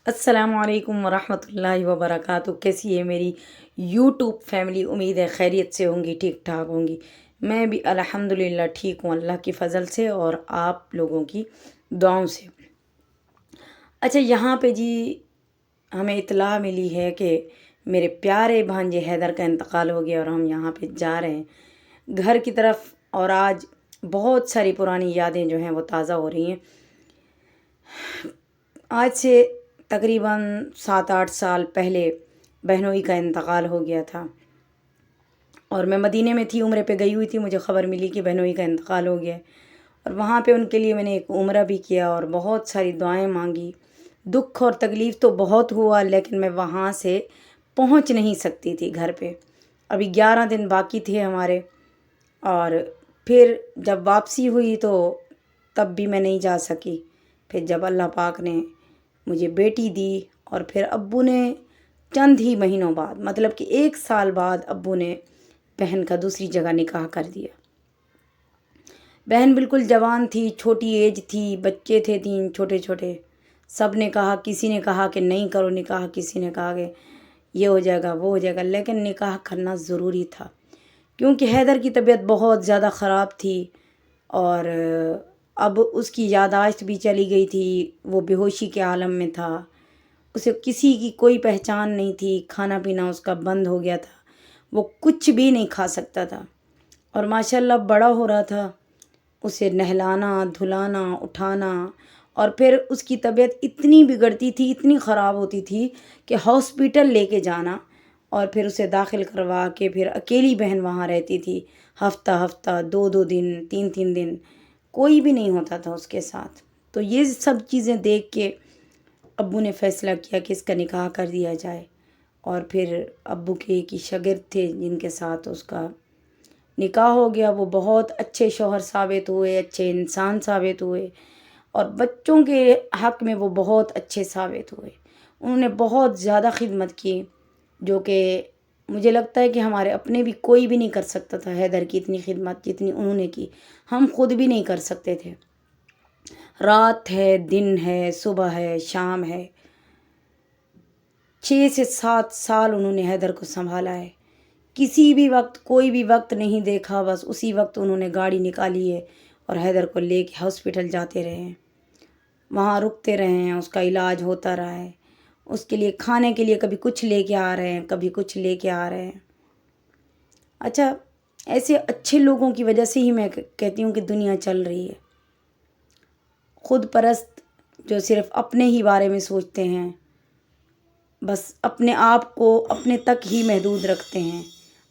السلام علیکم ورحمۃ اللہ وبرکاتہ۔ کیسی ہے میری یوٹیوب فیملی؟ امید ہے خیریت سے ہوں گی، ٹھیک ٹھاک ہوں گی۔ میں بھی الحمدللہ ٹھیک ہوں اللہ کی فضل سے اور آپ لوگوں کی دعاؤں سے۔ اچھا، یہاں پہ جی ہمیں اطلاع ملی ہے کہ میرے پیارے بھانجے حیدر کا انتقال ہو گیا اور ہم یہاں پہ جا رہے ہیں گھر کی طرف، اور آج بہت ساری پرانی یادیں جو ہیں وہ تازہ ہو رہی ہیں۔ آج سے تقریباً 7-8 سال پہلے بہنوئی کا انتقال ہو گیا تھا، اور میں مدینے میں تھی، عمرے پہ گئی ہوئی تھی، مجھے خبر ملی کہ بہنوئی کا انتقال ہو گیا ہے، اور وہاں پہ ان کے لیے میں نے ایک عمرہ بھی کیا اور بہت ساری دعائیں مانگی۔ دکھ اور تکلیف تو بہت ہوا، لیکن میں وہاں سے پہنچ نہیں سکتی تھی گھر پہ۔ ابھی 11 دن باقی تھے ہمارے، اور پھر جب واپسی ہوئی تو تب بھی میں نہیں جا سکی۔ پھر جب اللہ پاک نے مجھے بیٹی دی، اور پھر ابو نے چند ہی مہینوں بعد، مطلب کہ 1 سال بعد، ابو نے بہن کا دوسری جگہ نکاح کر دیا۔ بہن بالکل جوان تھی، چھوٹی ایج تھی، بچے تھے 3 چھوٹے چھوٹے۔ سب نے کہا، کسی نے کہا کہ نہیں کرو نکاح، کسی نے کہا کہ یہ ہو جائے گا وہ ہو جائے گا، لیکن نکاح کرنا ضروری تھا، کیونکہ حیدر کی طبیعت بہت زیادہ خراب تھی، اور اب اس کی یادداشت بھی چلی گئی تھی، وہ بے ہوشی کے عالم میں تھا، اسے کسی کی کوئی پہچان نہیں تھی، کھانا پینا اس کا بند ہو گیا تھا، وہ کچھ بھی نہیں کھا سکتا تھا، اور ماشاءاللہ بڑا ہو رہا تھا۔ اسے نہلانا، دھلانا، اٹھانا، اور پھر اس کی طبیعت اتنی بگڑتی تھی، اتنی خراب ہوتی تھی کہ ہاسپیٹل لے کے جانا، اور پھر اسے داخل کروا کے پھر اکیلی بہن وہاں رہتی تھی، ہفتہ ہفتہ، 2 دن، 3 دن، کوئی بھی نہیں ہوتا تھا اس کے ساتھ۔ تو یہ سب چیزیں دیکھ کے ابو نے فیصلہ کیا کہ اس کا نکاح کر دیا جائے، اور پھر ابو کے ایک ہی شاگرد تھے جن کے ساتھ اس کا نکاح ہو گیا۔ وہ بہت اچھے شوہر ثابت ہوئے، اچھے انسان ثابت ہوئے، اور بچوں کے حق میں وہ بہت اچھے ثابت ہوئے۔ انہوں نے بہت زیادہ خدمت کی، جو کہ مجھے لگتا ہے کہ ہمارے اپنے بھی کوئی بھی نہیں کر سکتا تھا حیدر کی اتنی خدمت جتنی انہوں نے کی، ہم خود بھی نہیں کر سکتے تھے۔ رات ہے، دن ہے، صبح ہے، شام ہے، 6 سے 7 سال انہوں نے حیدر کو سنبھالا ہے۔ کسی بھی وقت، کوئی بھی وقت نہیں دیکھا، بس اسی وقت انہوں نے گاڑی نکالی ہے اور حیدر کو لے کے ہاسپٹل جاتے رہے ہیں، وہاں رکتے رہے ہیں، اس کا علاج ہوتا رہا ہے، اس کے لیے کھانے کے لیے کبھی کچھ لے کے آ رہے ہیں، کبھی کچھ لے کے آ رہے ہیں۔ اچھا، ایسے اچھے لوگوں کی وجہ سے ہی میں کہتی ہوں کہ دنیا چل رہی ہے۔ خود پرست جو صرف اپنے ہی بارے میں سوچتے ہیں، بس اپنے آپ کو اپنے تک ہی محدود رکھتے ہیں،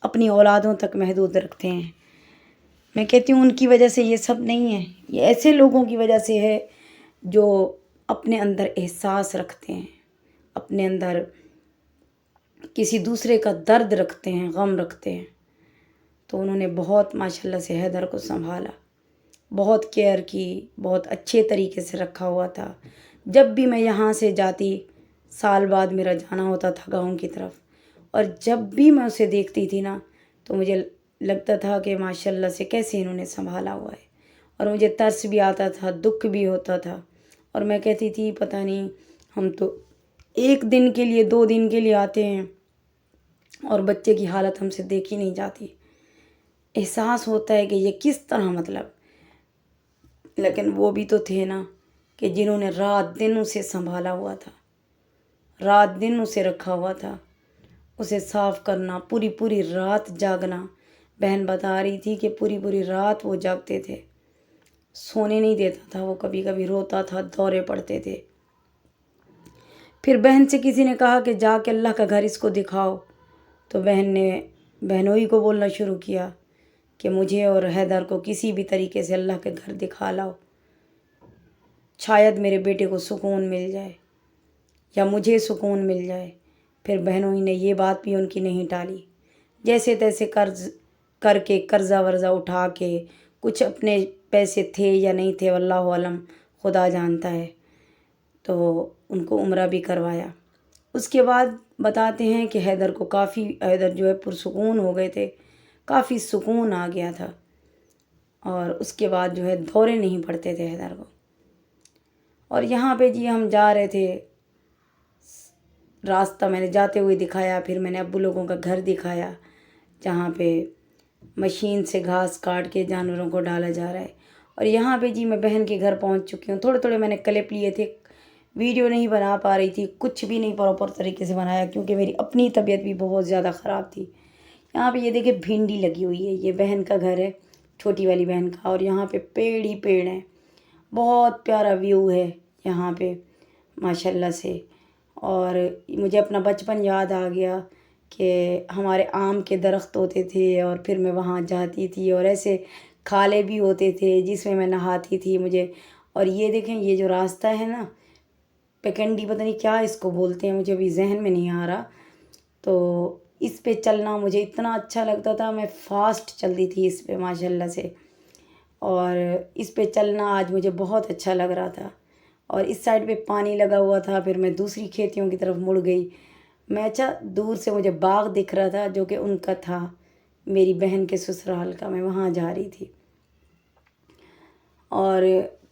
اپنی اولادوں تک محدود رکھتے ہیں، میں کہتی ہوں ان کی وجہ سے یہ سب نہیں ہے، یہ ایسے لوگوں کی وجہ سے ہے جو اپنے اندر احساس رکھتے ہیں، اپنے اندر کسی دوسرے کا درد رکھتے ہیں، غم رکھتے ہیں۔ تو انہوں نے بہت ماشاءاللہ سے حیدر کو سنبھالا، بہت کیئر کی، بہت اچھے طریقے سے رکھا ہوا تھا۔ جب بھی میں یہاں سے جاتی، سال بعد میرا جانا ہوتا تھا گاؤں کی طرف، اور جب بھی میں اسے دیکھتی تھی نا تو مجھے لگتا تھا کہ ماشاءاللہ سے کیسے انہوں نے سنبھالا ہوا ہے، اور مجھے ترس بھی آتا تھا، دکھ بھی ہوتا تھا، اور میں کہتی تھی پتہ نہیں، ہم تو 1 دن کے لیے، 2 دن کے لیے آتے ہیں، اور بچے کی حالت ہم سے دیکھی نہیں جاتی۔ احساس ہوتا ہے کہ یہ کس طرح، مطلب، لیکن وہ بھی تو تھے نا کہ جنہوں نے رات دن اسے سنبھالا ہوا تھا، رات دن اسے رکھا ہوا تھا، اسے صاف کرنا، پوری پوری رات جاگنا۔ بہن بتا رہی تھی کہ پوری پوری رات وہ جاگتے تھے، سونے نہیں دیتا تھا، وہ کبھی کبھی روتا تھا، دورے پڑتے تھے۔ پھر بہن سے کسی نے کہا کہ جا کے اللہ کا گھر اس کو دکھاؤ، تو بہن نے بہنوئی کو بولنا شروع کیا کہ مجھے اور حیدر کو کسی بھی طریقے سے اللہ کے گھر دکھا لاؤ، شاید میرے بیٹے کو سکون مل جائے یا مجھے سکون مل جائے۔ پھر بہنوئی نے یہ بات بھی ان کی نہیں ٹالی، جیسے تیسے قرض کر کے، قرضہ ورضہ اٹھا کے، کچھ اپنے پیسے تھے یا نہیں تھے واللہ عالم، خدا جانتا ہے، تو ان کو عمرہ بھی کروایا۔ اس کے بعد بتاتے ہیں کہ حیدر کو کافی، حیدر جو ہے پرسکون ہو گئے تھے، کافی سکون آ گیا تھا، اور اس کے بعد جو ہے دورے نہیں پڑتے تھے حیدر کو۔ اور یہاں پہ جی ہم جا رہے تھے راستہ میں نے جاتے ہوئے دکھایا، پھر میں نے ابو لوگوں کا گھر دکھایا جہاں پہ مشین سے گھاس کاٹ کے جانوروں کو ڈالا جا رہا ہے۔ اور یہاں پہ جی میں بہن کے گھر پہنچ چکی ہوں۔ تھوڑے تھوڑے میں نے کلپ لیے تھے، ویڈیو نہیں بنا پا رہی تھی، کچھ بھی نہیں پراپر طریقے سے بنایا کیونکہ میری اپنی طبیعت بھی بہت زیادہ خراب تھی۔ یہاں پہ یہ دیکھیں بھنڈی لگی ہوئی ہے، یہ بہن کا گھر ہے، چھوٹی والی بہن کا، اور یہاں پہ پیڑ ہی پیڑ ہیں، بہت پیارا ویو ہے یہاں پہ ماشاءاللہ سے۔ اور مجھے اپنا بچپن یاد آ گیا کہ ہمارے آم کے درخت ہوتے تھے اور پھر میں وہاں جاتی تھی، اور ایسے کھالے بھی ہوتے تھے جس میں نہاتی تھی مجھے۔ اور یہ دیکھیں یہ جو راستہ ہے نا، پکنڈی پتہ نہیں کیا اس کو بولتے ہیں، مجھے ابھی ذہن میں نہیں آ رہا، تو اس پہ چلنا مجھے اتنا اچھا لگتا تھا، میں فاسٹ چلتی تھی اس پہ ماشاءاللہ سے، اور اس پہ چلنا آج مجھے بہت اچھا لگ رہا تھا۔ اور اس سائڈ پہ پانی لگا ہوا تھا، پھر میں دوسری کھیتیوں کی طرف مڑ گئی۔ میں اچھا دور سے مجھے باغ دکھ رہا تھا جو کہ ان کا تھا، میری بہن کے سسرال کا، میں وہاں جا رہی تھی۔ اور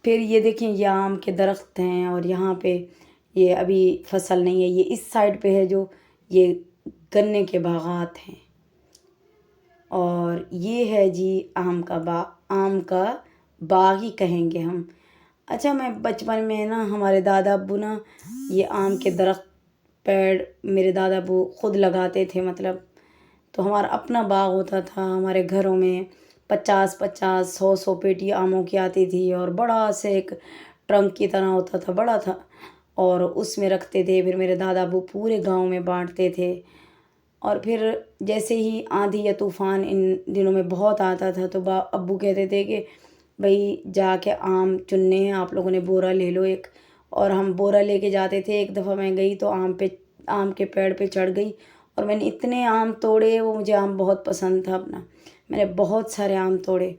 پھر یہ دیکھیں یہ آم کے درخت ہیں، اور یہاں پہ یہ ابھی فصل نہیں ہے، یہ اس سائڈ پہ ہے جو یہ گنے کے باغات ہیں، اور یہ ہے جی آم کا باغ، آم کا باغ ہی کہیں گے ہم۔ اچھا میں بچپن میں نا ہمارے دادا ابو نا یہ آم کے درخت پیڑ میرے دادا ابو خود لگاتے تھے، مطلب تو ہمارا اپنا باغ ہوتا تھا، ہمارے گھروں میں 50 100 پیٹی آموں کی آتی تھی، اور بڑا سے ایک ٹرنک کی طرح ہوتا تھا، بڑا تھا، اور اس میں رکھتے تھے، پھر میرے دادا ابو پورے گاؤں میں بانٹتے تھے۔ اور پھر جیسے ہی آندھی یا طوفان ان دنوں میں بہت آتا تھا تو ابو کہتے تھے کہ بھئی جا کے آم چننے ہیں، آپ لوگوں نے بورا لے لو ایک، اور ہم بورا لے کے جاتے تھے۔ ایک دفعہ میں گئی تو آم کے پیڑ پہ چڑھ گئی، اور میں نے اتنے آم توڑے، وہ مجھے آم بہت پسند تھا اپنا، میں نے بہت سارے آم توڑے۔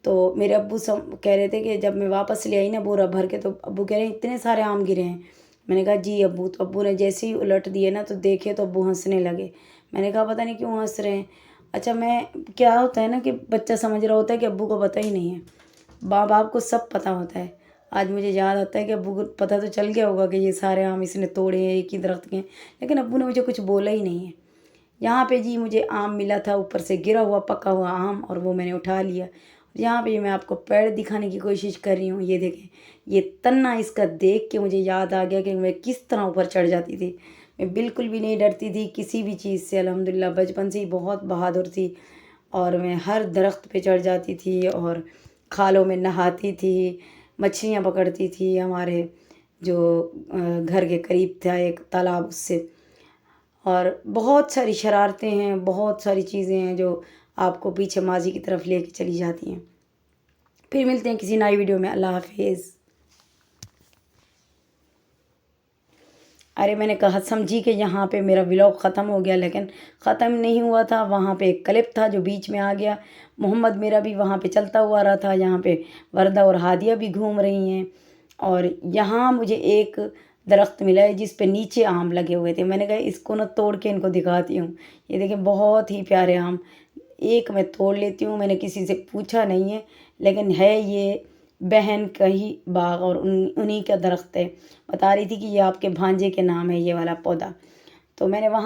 تو میرے ابو کہہ رہے تھے کہ جب میں واپس لے آئی نا بورا بھر کے، تو ابو کہہ رہے ہیں اتنے سارے آم گرے ہیں۔ میں نے کہا جی ابو، تو ابو نے جیسے ہی الٹ دیے نا تو دیکھے تو ابو ہنسنے لگے۔ میں نے کہا پتہ نہیں کیوں ہنس رہے ہیں۔ اچھا میں کیا ہوتا ہے نا کہ بچہ سمجھ رہا ہوتا ہے کہ ابو کو پتہ ہی نہیں ہے، ماں باپ کو سب پتہ ہوتا ہے۔ آج مجھے یاد آتا ہے کہ ابو کو پتہ تو چل گیا ہوگا کہ یہ سارے آم اس نے توڑے ہیں، ایک ہی درخت کے ہیں، لیکن ابو نے مجھے کچھ بولا ہی نہیں ہے۔ یہاں پہ جی مجھے آم ملا تھا، اوپر سے گرا ہوا پکا ہوا آم، اور وہ میں نے اٹھا لیا۔ یہاں پہ میں آپ کو پیڑ دکھانے کی کوشش کر رہی ہوں، یہ دیکھیں یہ تنا اس کا دیکھ کے مجھے یاد آ گیا کہ میں کس طرح اوپر چڑھ جاتی تھی۔ میں بالکل بھی نہیں ڈرتی تھی کسی بھی چیز سے، الحمدللہ بچپن سے ہی بہت بہادر تھی، اور میں ہر درخت پہ چڑھ جاتی تھی، اور کھالوں میں نہاتی تھی، مچھلیاں پکڑتی تھی۔ ہمارے جو گھر کے قریب تھا ایک تالاب، اس سے، اور بہت ساری شرارتیں ہیں، بہت ساری چیزیں ہیں جو آپ کو پیچھے ماضی کی طرف لے کے چلی جاتی ہیں۔ پھر ملتے ہیں کسی نئی ویڈیو میں، اللہ حافظ۔ ارے میں نے کہا سمجھی کہ یہاں پہ میرا ولاگ ختم ہو گیا، لیکن ختم نہیں ہوا تھا، وہاں پہ ایک کلپ تھا جو بیچ میں آ گیا۔ محمد میرا بھی وہاں پہ چلتا ہوا رہا تھا، یہاں پہ وردہ اور ہادیہ بھی گھوم رہی ہیں، اور یہاں مجھے ایک درخت ملا ہے جس پہ نیچے آم لگے ہوئے تھے۔ میں نے کہا اس کو نہ توڑ کے ان کو دکھاتی ہوں، یہ دیکھیں بہت ہی پیارے آم، ایک میں توڑ لیتی ہوں، میں نے کسی سے پوچھا نہیں ہے، لیکن ہے یہ بہن کا ہی باغ اور انہی کا درخت ہے۔ بتا رہی تھی کہ یہ آپ کے بھانجے کے نام ہے یہ والا پودا، تو میں نے وہاں